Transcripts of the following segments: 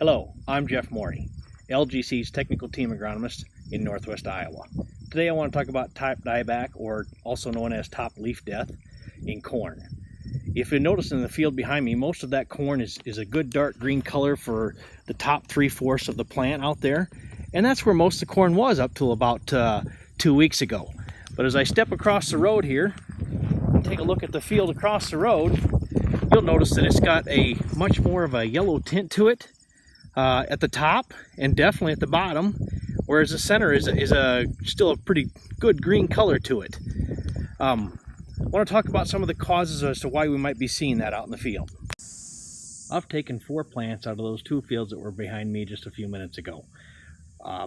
Hello, I'm Jeff Morey, LGC's technical team agronomist in northwest Iowa. Today I want to talk about top dieback, or also known as top leaf death, in corn. If you notice in the field behind me, most of that corn is a good dark green color for the top 3/4 of the plant out there, and that's where most of the corn was up till about 2 weeks ago. But as I step across the road here and take a look at the field across the road, you'll notice that it's got a much more of a yellow tint to it at the top and definitely at the bottom, whereas the center is still a pretty good green color to it. I want to talk about some of the causes as to why we might be seeing that out in the field. I've taken 4 plants out of those 2 fields that were behind me just a few minutes ago.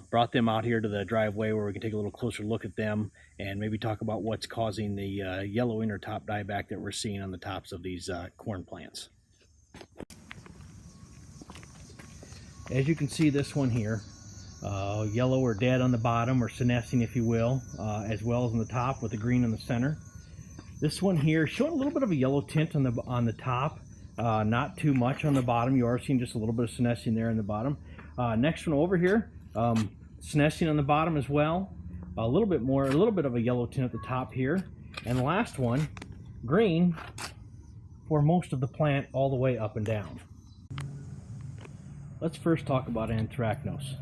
Brought them out here to the driveway where we can take a little closer look at them and maybe talk about what's causing the yellowing or top dieback that we're seeing on the tops of these corn plants. As you can see, this one here, yellow or dead on the bottom, or senescing if you will, as well as on the top with the green in the center. This one here showing a little bit of a yellow tint on the top, not too much on the bottom. You are seeing just a little bit of senescing there in the bottom. Next one over here, senescing on the bottom as well, a little bit of a yellow tint at the top here, and the last one, green for most of the plant all the way up and down. Let's first talk about anthracnose.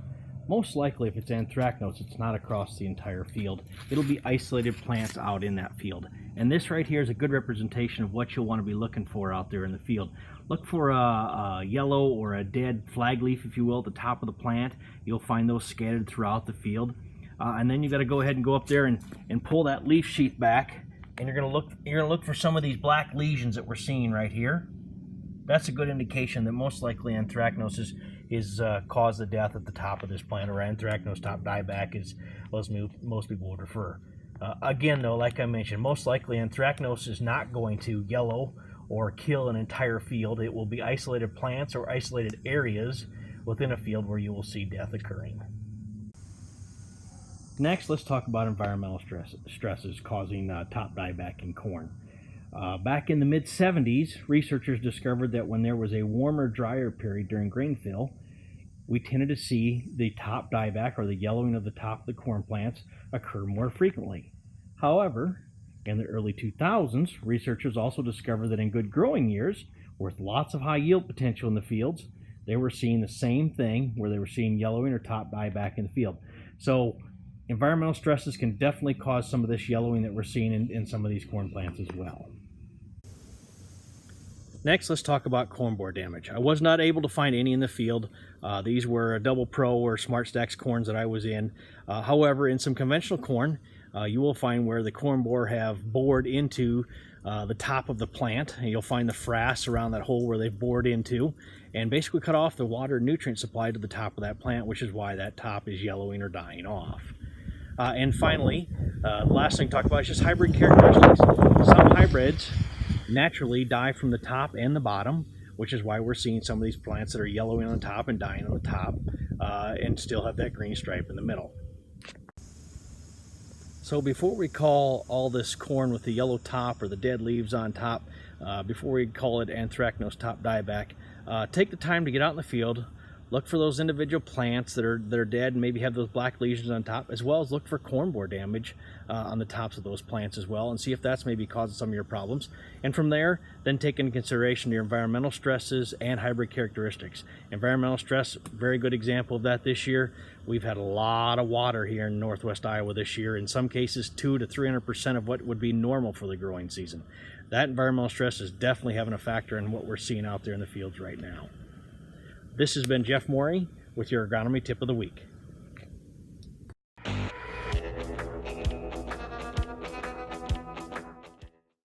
Most likely, if it's anthracnose, it's not across the entire field. It'll be isolated plants out in that field. And this right here is a good representation of what you'll want to be looking for out there in the field. Look for a yellow or a dead flag leaf, if you will, at the top of the plant. You'll find those scattered throughout the field. And then you got to go ahead and go up there and pull that leaf sheath back. And you're gonna look for some of these black lesions that we're seeing right here. That's a good indication that most likely anthracnose is caused the death at the top of this plant, or anthracnose top dieback is what most people would refer. Again though, like I mentioned, most likely anthracnose is not going to yellow or kill an entire field. It will be isolated plants or isolated areas within a field where you will see death occurring. Next, let's talk about environmental stresses causing top dieback in corn. Back in the mid-70s, researchers discovered that when there was a warmer, drier period during grain fill, we tended to see the top dieback, or the yellowing of the top of the corn plants, occur more frequently. However, in the early 2000s, researchers also discovered that in good growing years, with lots of high yield potential in the fields, they were seeing the same thing, where they were seeing yellowing or top dieback in the field. So environmental stresses can definitely cause some of this yellowing that we're seeing in some of these corn plants as well. Next, let's talk about corn borer damage. I was not able to find any in the field. These were Double Pro or Smart Stacks corns that I was in. However, in some conventional corn, you will find where the corn borer have bored into the top of the plant, and you'll find the frass around that hole where they've bored into, and basically cut off the water and nutrient supply to the top of that plant, which is why that top is yellowing or dying off. And finally, the last thing to talk about is just hybrid characteristics. Some hybrids naturally die from the top and the bottom, which is why we're seeing some of these plants that are yellowing on the top and dying on the top, and still have that green stripe in the middle. So before we call all this corn with the yellow top or the dead leaves on top, before we call it anthracnose top dieback, take the time to get out in the field, look for those individual plants that are dead and maybe have those black lesions on top, as well as look for corn borer damage on the tops of those plants as well, and see if that's maybe causing some of your problems. And from there, then take into consideration your environmental stresses and hybrid characteristics. Environmental stress, very good example of that this year. We've had a lot of water here in northwest Iowa this year, in some cases 200 to 300% of what would be normal for the growing season. That environmental stress is definitely having a factor in what we're seeing out there in the fields right now. This has been Jeff Morey with your Agronomy Tip of the Week.